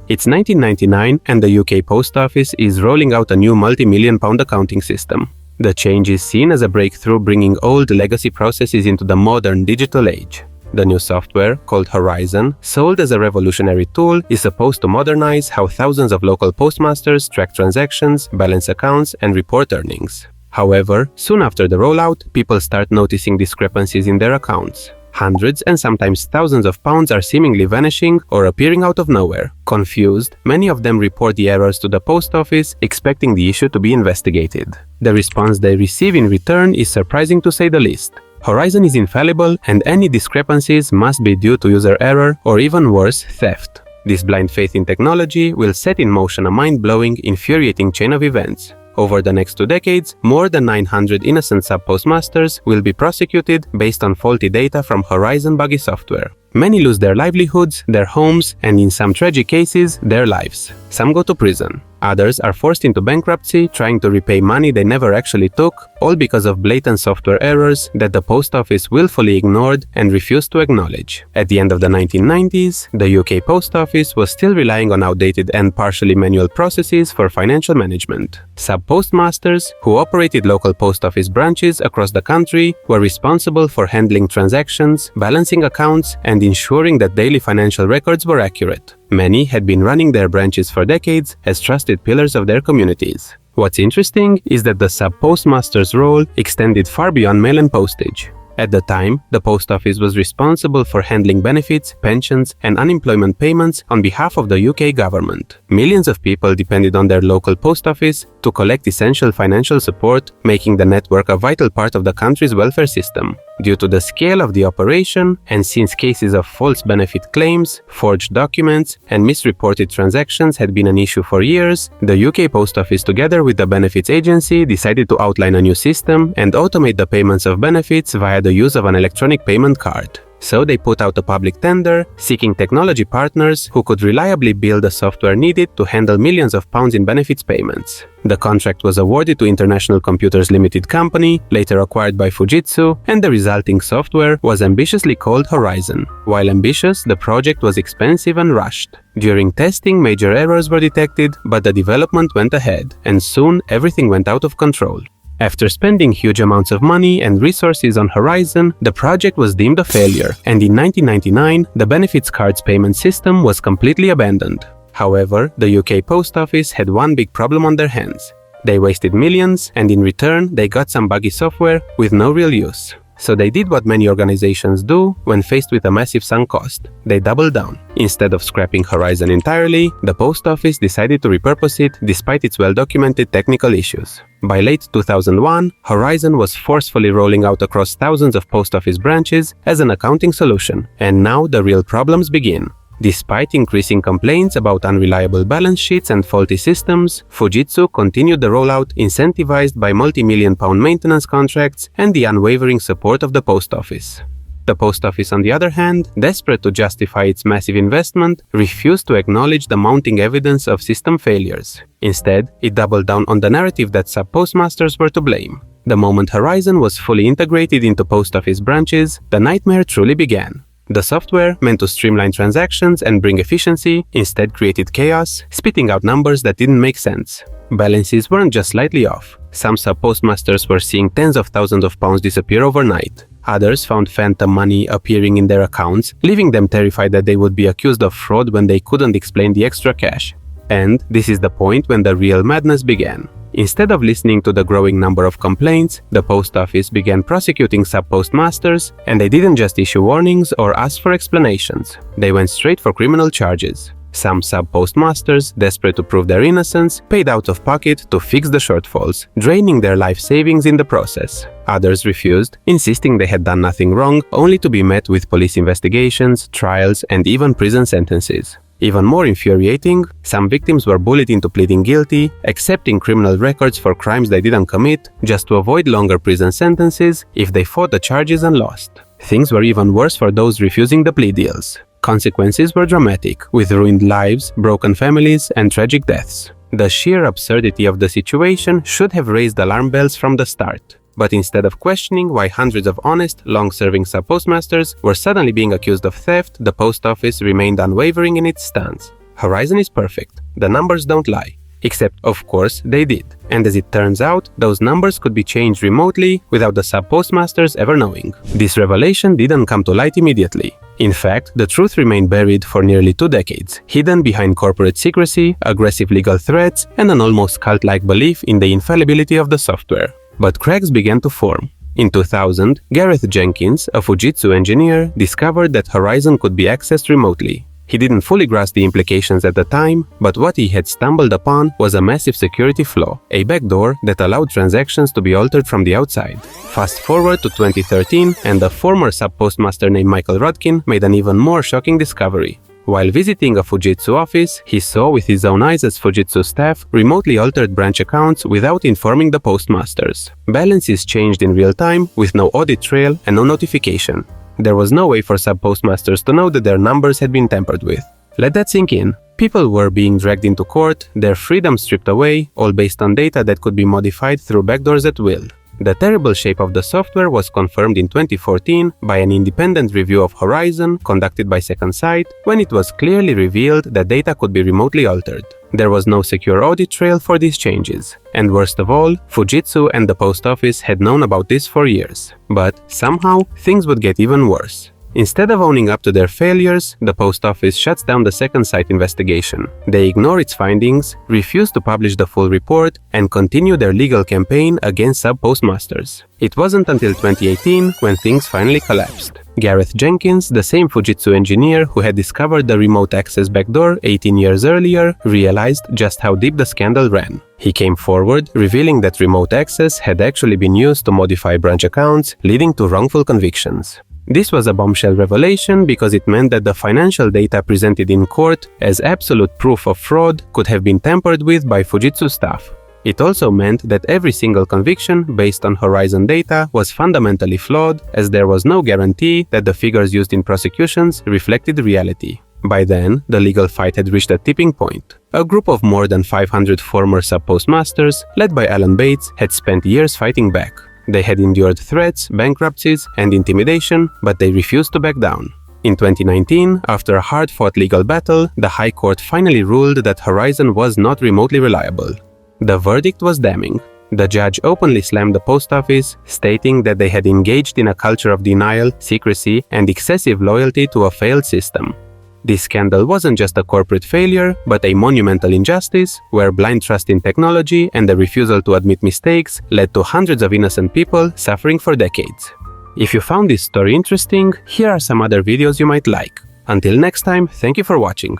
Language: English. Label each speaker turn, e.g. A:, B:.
A: It's 1999 and the UK Post Office is rolling out a new multi-million-pound accounting system. The change is seen as a breakthrough, bringing old legacy processes into the modern digital age. The new software, called Horizon, sold as a revolutionary tool, is supposed to modernize how thousands of local postmasters track transactions, balance accounts, and report earnings. However, soon after the rollout, people start noticing discrepancies in their accounts. Hundreds and sometimes thousands of pounds are seemingly vanishing or appearing out of nowhere. Confused, many of them report the errors to the post office, expecting the issue to be investigated. The response they receive in return is surprising to say the least. Horizon is infallible, and any discrepancies must be due to user error or, even worse, theft. This blind faith in technology will set in motion a mind-blowing, infuriating chain of events. Over the next 2 decades, more than 900 innocent sub-postmasters will be prosecuted based on faulty data from Horizon buggy software. Many lose their livelihoods, their homes, and in some tragic cases, their lives. Some go to prison. Others are forced into bankruptcy, trying to repay money they never actually took, all because of blatant software errors that the post office willfully ignored and refused to acknowledge. At the end of the 1990s, the UK Post Office was still relying on outdated and partially manual processes for financial management. Sub-postmasters, who operated local post office branches across the country, were responsible for handling transactions, balancing accounts, and ensuring that daily financial records were accurate. Many had been running their branches for decades as trusted pillars of their communities. What's interesting is that the sub-postmaster's role extended far beyond mail and postage. At the time, the post office was responsible for handling benefits, pensions, and unemployment payments on behalf of the UK government. Millions of people depended on their local post office to collect essential financial support, making the network a vital part of the country's welfare system. Due to the scale of the operation, and since cases of false benefit claims, forged documents, and misreported transactions had been an issue for years, the UK Post Office, together with the Benefits Agency, decided to outline a new system and automate the payments of benefits via the use of an electronic payment card. So they put out a public tender, seeking technology partners who could reliably build the software needed to handle millions of pounds in benefits payments. The contract was awarded to International Computers Limited Company, later acquired by Fujitsu, and the resulting software was ambitiously called Horizon. While ambitious, the project was expensive and rushed. During testing, major errors were detected, but the development went ahead, and soon everything went out of control. After spending huge amounts of money and resources on Horizon, the project was deemed a failure, and in 1999, the benefits cards payment system was completely abandoned. However, the UK Post Office had one big problem on their hands. They wasted millions, and in return, they got some buggy software with no real use. So they did what many organizations do when faced with a massive sunk cost. They doubled down. Instead of scrapping Horizon entirely, the post office decided to repurpose it despite its well-documented technical issues. By late 2001, Horizon was forcefully rolling out across thousands of post office branches as an accounting solution, and now the real problems begin. Despite increasing complaints about unreliable balance sheets and faulty systems, Fujitsu continued the rollout, incentivized by multi-million-pound maintenance contracts and the unwavering support of the post office. The post office, on the other hand, desperate to justify its massive investment, refused to acknowledge the mounting evidence of system failures. Instead, it doubled down on the narrative that sub-postmasters were to blame. The moment Horizon was fully integrated into post office branches, the nightmare truly began. The software, meant to streamline transactions and bring efficiency, instead created chaos, spitting out numbers that didn't make sense. Balances weren't just slightly off. Some sub-postmasters were seeing tens of thousands of pounds disappear overnight. Others found phantom money appearing in their accounts, leaving them terrified that they would be accused of fraud when they couldn't explain the extra cash. And this is the point when the real madness began. Instead of listening to the growing number of complaints, the post office began prosecuting sub-postmasters, and they didn't just issue warnings or ask for explanations. They went straight for criminal charges. Some sub-postmasters, desperate to prove their innocence, paid out of pocket to fix the shortfalls, draining their life savings in the process. Others refused, insisting they had done nothing wrong, only to be met with police investigations, trials, and even prison sentences. Even more infuriating, some victims were bullied into pleading guilty, accepting criminal records for crimes they didn't commit, just to avoid longer prison sentences if they fought the charges and lost. Things were even worse for those refusing the plea deals. Consequences were dramatic, with ruined lives, broken families, and tragic deaths. The sheer absurdity of the situation should have raised alarm bells from the start. But instead of questioning why hundreds of honest, long-serving sub-postmasters were suddenly being accused of theft, the post office remained unwavering in its stance. Horizon is perfect. The numbers don't lie. Except, of course, they did. And as it turns out, those numbers could be changed remotely without the sub-postmasters ever knowing. This revelation didn't come to light immediately. In fact, the truth remained buried for nearly 2 decades, hidden behind corporate secrecy, aggressive legal threats, and an almost cult-like belief in the infallibility of the software. But cracks began to form. In 2000, Gareth Jenkins, a Fujitsu engineer, discovered that Horizon could be accessed remotely. He didn't fully grasp the implications at the time, but what he had stumbled upon was a massive security flaw, a backdoor that allowed transactions to be altered from the outside. Fast forward to 2013, and a former sub-postmaster named Michael Rodkin made an even more shocking discovery. While visiting a Fujitsu office, he saw with his own eyes as Fujitsu staff remotely altered branch accounts without informing the postmasters. Balances changed in real time, with no audit trail and no notification. There was no way for sub-postmasters to know that their numbers had been tampered with. Let that sink in. People were being dragged into court, their freedom stripped away, all based on data that could be modified through backdoors at will. The terrible shape of the software was confirmed in 2014 by an independent review of Horizon conducted by Second Sight, when it was clearly revealed that data could be remotely altered. There was no secure audit trail for these changes. And worst of all, Fujitsu and the post office had known about this for years. But somehow, things would get even worse. Instead of owning up to their failures, the post office shuts down the Second Sight investigation. They ignore its findings, refuse to publish the full report, and continue their legal campaign against sub-postmasters. It wasn't until 2018 when things finally collapsed. Gareth Jenkins, the same Fujitsu engineer who had discovered the remote access backdoor 18 years earlier, realized just how deep the scandal ran. He came forward, revealing that remote access had actually been used to modify branch accounts, leading to wrongful convictions. This was a bombshell revelation because it meant that the financial data presented in court as absolute proof of fraud could have been tampered with by Fujitsu staff. It also meant that every single conviction based on Horizon data was fundamentally flawed, as there was no guarantee that the figures used in prosecutions reflected reality. By then, the legal fight had reached a tipping point. A group of more than 500 former sub-postmasters, led by Alan Bates, had spent years fighting back. They had endured threats, bankruptcies, and intimidation, but they refused to back down. In 2019, after a hard-fought legal battle, the High Court finally ruled that Horizon was not remotely reliable. The verdict was damning. The judge openly slammed the post office, stating that they had engaged in a culture of denial, secrecy, and excessive loyalty to a failed system. This scandal wasn't just a corporate failure, but a monumental injustice, where blind trust in technology and the refusal to admit mistakes led to hundreds of innocent people suffering for decades. If you found this story interesting, here are some other videos you might like. Until next time, thank you for watching.